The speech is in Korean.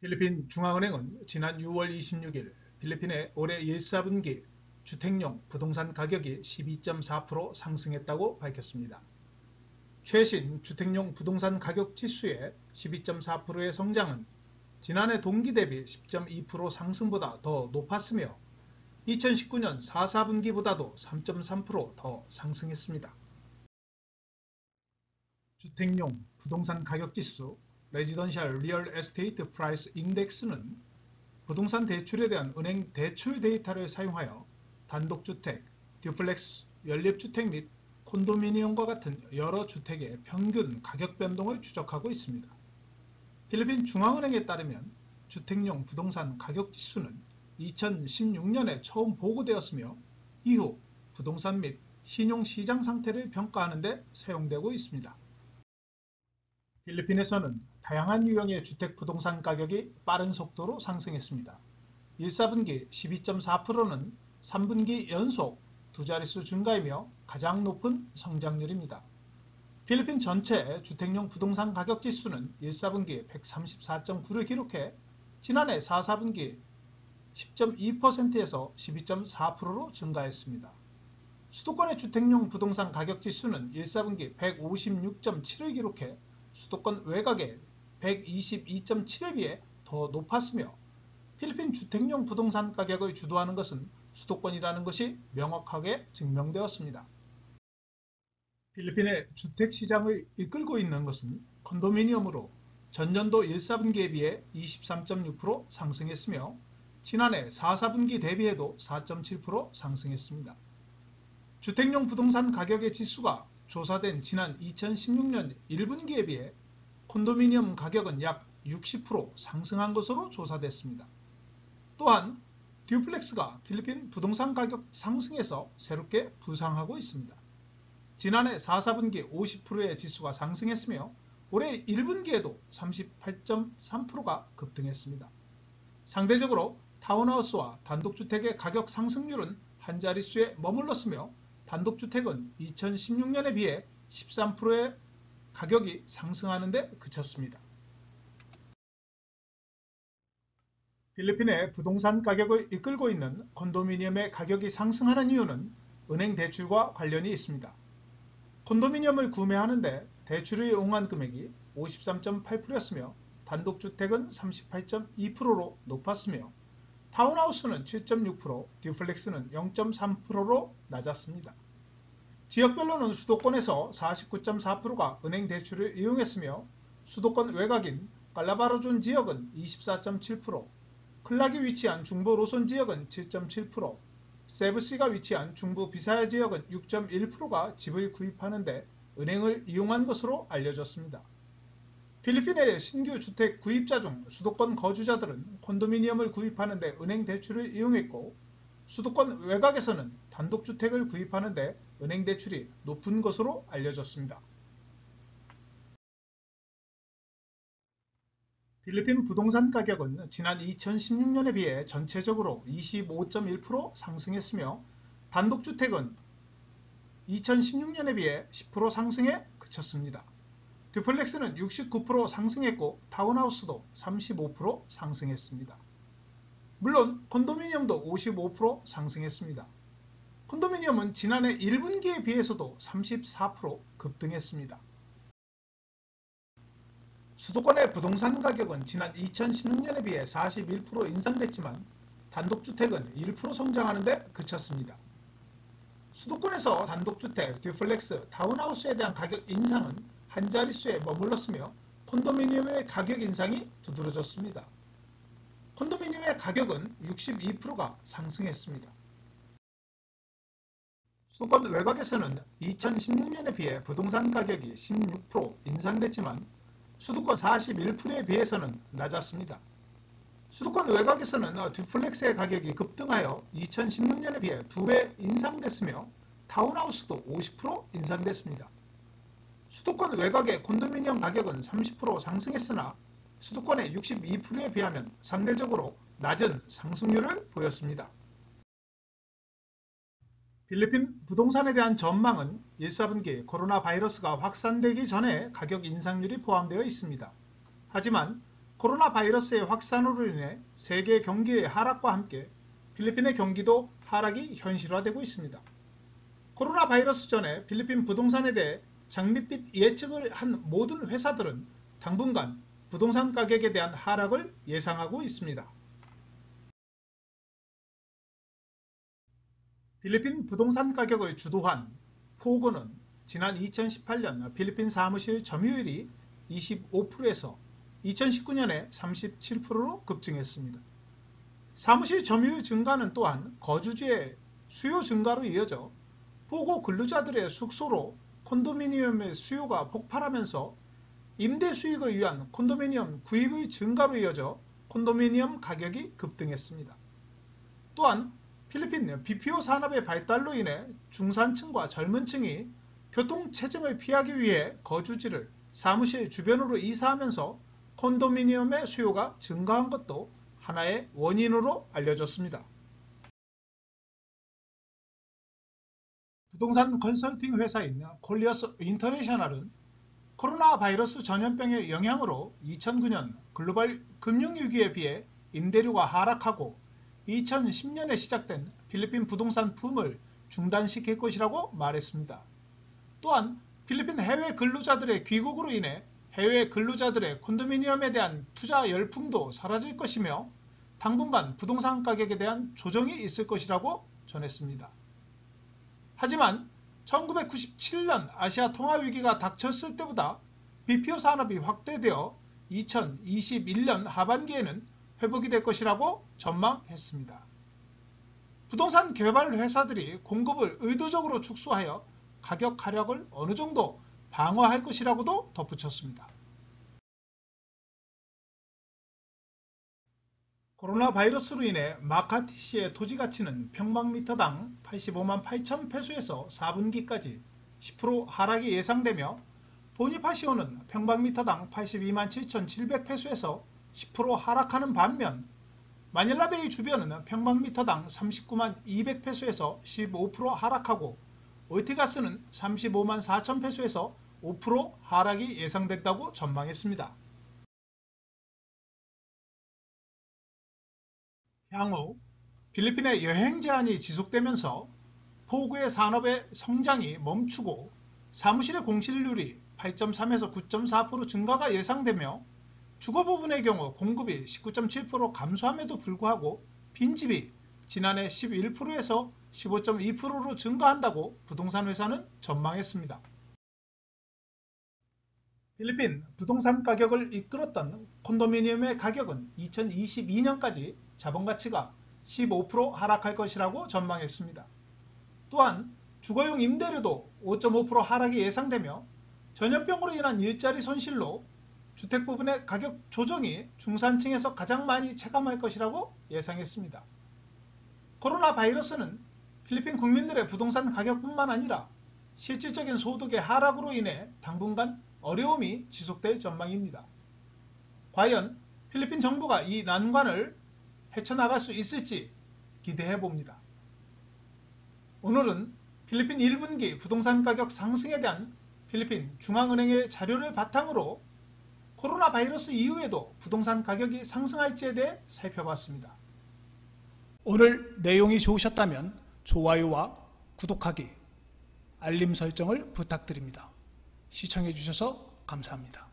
필리핀 중앙은행은 지난 6월 26일 필리핀의 올해 1, 4분기 주택용 부동산 가격이 12.4% 상승했다고 밝혔습니다. 최신 주택용 부동산 가격 지수의 12.4%의 성장은 지난해 동기 대비 10.2% 상승보다 더 높았으며 2019년 4, 4분기보다도 3.3%더 상승했습니다. 주택용 부동산 가격 지수 레지던셜 리얼 에스테이트 프라이스 인덱스는 부동산 대출에 대한 은행 대출 데이터를 사용하여 단독주택, 듀플렉스, 연립주택 및 콘도미니엄과 같은 여러 주택의 평균 가격 변동을 추적하고 있습니다. 필리핀 중앙은행에 따르면 주택용 부동산 가격 지수는 2016년에 처음 보고되었으며 이후 부동산 및 신용시장 상태를 평가하는 데 사용되고 있습니다. 필리핀에서는 다양한 유형의 주택 부동산 가격이 빠른 속도로 상승했습니다. 1, 4분기 12.4%는 3분기 연속 두 자릿수 증가이며 가장 높은 성장률입니다. 필리핀 전체 주택용 부동산 가격 지수는 1, 4분기 134.9를 기록해 지난해 4, 4분기 10.2%에서 12.4%로 증가했습니다. 수도권의 주택용 부동산 가격 지수는 1, 4분기 156.7을 기록해 수도권 외곽의 122.7에 비해 더 높았으며 필리핀 주택용 부동산 가격을 주도하는 것은 수도권이라는 것이 명확하게 증명되었습니다. 필리핀의 주택시장을 이끌고 있는 것은 컨도미니엄으로 전년도 1, 4분기에 비해 23.6% 상승했으며 지난해 4, 4분기 대비해도 4.7% 상승했습니다. 주택용 부동산 가격의 지수가 조사된 지난 2016년 1분기에 비해 콘도미니엄 가격은 약 60% 상승한 것으로 조사됐습니다. 또한 듀플렉스가 필리핀 부동산 가격 상승에서 새롭게 부상하고 있습니다. 지난해 4, 4분기 50%의 지수가 상승했으며 올해 1분기에도 38.3%가 급등했습니다. 상대적으로 타운하우스와 단독주택의 가격 상승률은 한 자릿수에 머물렀으며 단독주택은 2016년에 비해 13%의 가격이 상승하는 데 그쳤습니다. 필리핀의 부동산 가격을 이끌고 있는 콘도미니엄의 가격이 상승하는 이유는 은행 대출과 관련이 있습니다. 콘도미니엄을 구매하는데 대출을 이용한 금액이 53.8%였으며 단독주택은 38.2%로 높았으며 타운하우스는 7.6%, 듀플렉스는 0.3%로 낮았습니다. 지역별로는 수도권에서 49.4%가 은행 대출을 이용했으며 수도권 외곽인 깔라바로존 지역은 24.7%, 클락이 위치한 중부 로손 지역은 7.7%, 세부시가 위치한 중부 비사야 지역은 6.1%가 집을 구입하는 데 은행을 이용한 것으로 알려졌습니다. 필리핀의 신규 주택 구입자 중 수도권 거주자들은 콘도미니엄을 구입하는 데 은행 대출을 이용했고 수도권 외곽에서는 단독주택을 구입하는 데 은행 대출이 높은 것으로 알려졌습니다. 필리핀 부동산 가격은 지난 2016년에 비해 전체적으로 25.1% 상승했으며 단독주택은 2016년에 비해 10% 상승에 그쳤습니다. 듀플렉스는 69% 상승했고 타운하우스도 35% 상승했습니다. 물론 콘도미니엄도 55% 상승했습니다. 콘도미니엄은 지난해 1분기에 비해서도 34% 급등했습니다. 수도권의 부동산 가격은 지난 2016년에 비해 41% 인상됐지만 단독주택은 1% 성장하는 데 그쳤습니다. 수도권에서 단독주택, 듀플렉스, 타운하우스에 대한 가격 인상은 한 자릿수에 머물렀으며 콘도미니엄의 가격 인상이 두드러졌습니다. 콘도미니엄의 가격은 62%가 상승했습니다. 수도권 외곽에서는 2016년에 비해 부동산 가격이 16% 인상됐지만 수도권 41%에 비해서는 낮았습니다. 수도권 외곽에서는 듀플렉스의 가격이 급등하여 2016년에 비해 2배 인상됐으며 타운하우스도 50% 인상됐습니다. 수도권 외곽의 콘도미니엄 가격은 30% 상승했으나 수도권의 62%에 비하면 상대적으로 낮은 상승률을 보였습니다. 필리핀 부동산에 대한 전망은 1, 4분기 코로나 바이러스가 확산되기 전에 가격 인상률이 포함되어 있습니다. 하지만 코로나 바이러스의 확산으로 인해 세계 경기의 하락과 함께 필리핀의 경기도 하락이 현실화되고 있습니다. 코로나 바이러스 전에 필리핀 부동산에 대해 장밋빛 예측을 한 모든 회사들은 당분간 부동산 가격에 대한 하락을 예상하고 있습니다. 필리핀 부동산 가격을 주도한 포고는 지난 2018년 필리핀 사무실 점유율이 25%에서 2019년에 37%로 급증했습니다. 사무실 점유율 증가는 또한 거주지의 수요 증가로 이어져 포고 근로자들의 숙소로 콘도미니엄의 수요가 폭발하면서 임대 수익을 위한 콘도미니엄 구입의 증가로 이어져 콘도미니엄 가격이 급등했습니다. 또한 필리핀 BPO 산업의 발달로 인해 중산층과 젊은층이 교통체증을 피하기 위해 거주지를 사무실 주변으로 이사하면서 콘도미니엄의 수요가 증가한 것도 하나의 원인으로 알려졌습니다. 부동산 컨설팅 회사인 콜리어스 인터내셔널은 코로나 바이러스 전염병의 영향으로 2009년 글로벌 금융위기에 비해 임대료가 하락하고 2010년에 시작된 필리핀 부동산 붐을 중단시킬 것이라고 말했습니다. 또한 필리핀 해외 근로자들의 귀국으로 인해 해외 근로자들의 콘도미니엄에 대한 투자 열풍도 사라질 것이며 당분간 부동산 가격에 대한 조정이 있을 것이라고 전했습니다. 하지만 1997년 아시아 통화위기가 닥쳤을 때보다 BPO 산업이 확대되어 2021년 하반기에는 회복이 될 것이라고 전망했습니다. 부동산 개발 회사들이 공급을 의도적으로 축소하여 가격 하락을 어느 정도 방어할 것이라고도 덧붙였습니다. 코로나 바이러스로 인해 마카티시의 토지 가치는 평방미터당 85만 8천 페소에서 4분기까지 10% 하락이 예상되며 보니파시오는 평방미터당 82만 7천7백 페소에서 10% 하락하는 반면 마닐라베이 주변은 평방미터당 39만 200 페소에서 15% 하락하고 오르티가스는 35만 4천 페소에서 5% 하락이 예상된다고 전망했습니다. 향후 필리핀의 여행 제한이 지속되면서 포구의 산업의 성장이 멈추고 사무실의 공실률이 8.3에서 9.4% 증가가 예상되며 주거 부분의 경우 공급이 19.7% 감소함에도 불구하고 빈집이 지난해 11%에서 15.2%로 증가한다고 부동산 회사는 전망했습니다. 필리핀 부동산 가격을 이끌었던 콘도미니엄의 가격은 2022년까지 자본가치가 15% 하락할 것이라고 전망했습니다. 또한 주거용 임대료도 5.5% 하락이 예상되며 전염병으로 인한 일자리 손실로 주택 부분의 가격 조정이 중산층에서 가장 많이 체감할 것이라고 예상했습니다. 코로나 바이러스는 필리핀 국민들의 부동산 가격뿐만 아니라 실질적인 소득의 하락으로 인해 당분간 어려움이 지속될 전망입니다. 과연 필리핀 정부가 이 난관을 헤쳐나갈 수 있을지 기대해 봅니다. 오늘은 필리핀 1분기 부동산 가격 상승에 대한 필리핀 중앙은행의 자료를 바탕으로 코로나 바이러스 이후에도 부동산 가격이 상승할지에 대해 살펴봤습니다. 오늘 내용이 좋으셨다면 좋아요와 구독하기, 알림 설정을 부탁드립니다. 시청해 주셔서 감사합니다.